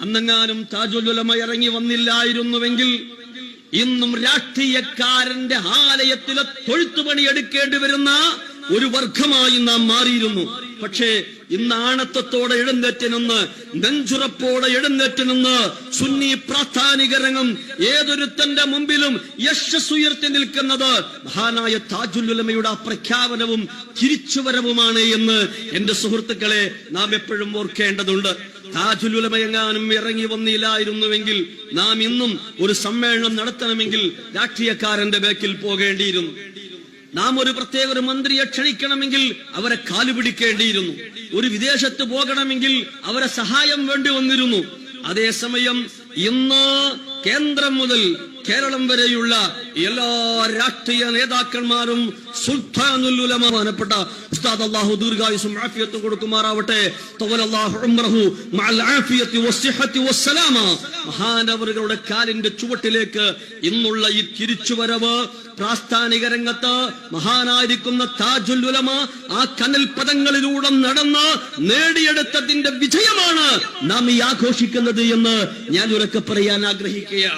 അന്നെങ്ങാനും താജുൽ ഉലമ ഇറങ്ങി വന്നില്ലായിരുന്നുവെങ്കിൽ ഇന്നും രാഷ്ട്രീയക്കാരന്റെ ആലയത്തിലെ തൊഴുത്തുപണി എടുക്കേണ്ടി വരുന്ന ഒരു വർഗമായി നാം മാറിയിരുന്നു. പക്ഷേ ഇന്ന് ആണത്തത്തോടെ എഴുന്നേറ്റ് നിന്ന്, നെഞ്ചുറപ്പോടെ എഴുന്നേറ്റ് നിന്ന് സുന്നി പ്രാസ്ഥാനിക രംഗം ഏതൊരുത്തന്റെ മുമ്പിലും യശസ്സുയർത്തി നിൽക്കുന്നത് മഹാനായ താജുൽ ഉലമയുടെ പ്രഖ്യാപനവും തിരിച്ചുവരവുമാണ് എന്ന് എന്റെ സുഹൃത്തുക്കളെ നാം എപ്പോഴും ഓർക്കേണ്ടതുണ്ട്. താജുൽ ഉലമ എങ്ങാനും ഇറങ്ങി വന്നില്ലായിരുന്നുവെങ്കിൽ നാം ഇന്നും ഒരു സമ്മേളനം നടത്തണമെങ്കിൽ രാഷ്ട്രീയക്കാരന്റെ ബേക്കിൽ പോകേണ്ടിയിരുന്നു. നാം ഒരു പ്രത്യേക ഒരു മന്ത്രിയെ ക്ഷണിക്കണമെങ്കിൽ അവരെ കാലുപിടിക്കേണ്ടിയിരുന്നു. ഒരു വിദേശത്ത് പോകണമെങ്കിൽ അവരെ സഹായം വേണ്ടി വന്നിരുന്നു. അതേസമയം ഇന്ന് കേന്ദ്രം മുതൽ കേരളം വരെയുള്ള എല്ലാ രാഷ്ട്രീയ നേതാക്കന്മാരും സുൽത്താനുൽ ഉലമ മാനപ്പെട്ട ഉസ്താദ് അല്ലാഹു ദീർഘായുസ്സും ആഫിയത്തും കൊടുക്കുമാറാവട്ടെ. തവല്ലല്ലാഹു ഉംറഹു മഅൽ ആഫിയത്തി വസ്സിഹത്തി വസ്സലാമ. മഹാനവറുകളുടെ കാലിന്റെ ചുവട്ടിലേക്ക് ഇന്നുള്ള ഈ തിരിച്ചുവരവ് പ്രാസ്ഥാനിക രംഗത്ത് മഹാനായിരിക്കുന്ന താജുൽ ഉലമ ആ കനൽ പദങ്ങളിലൂടെ നടന്ന് നേടിയെടുത്തതിന്റെ വിജയമാണ് നാം ഈ ആഘോഷിക്കുന്നത് എന്ന് ഞാൻ ഉറക്കെ പറയാൻ ആഗ്രഹിക്കുകയാണ്.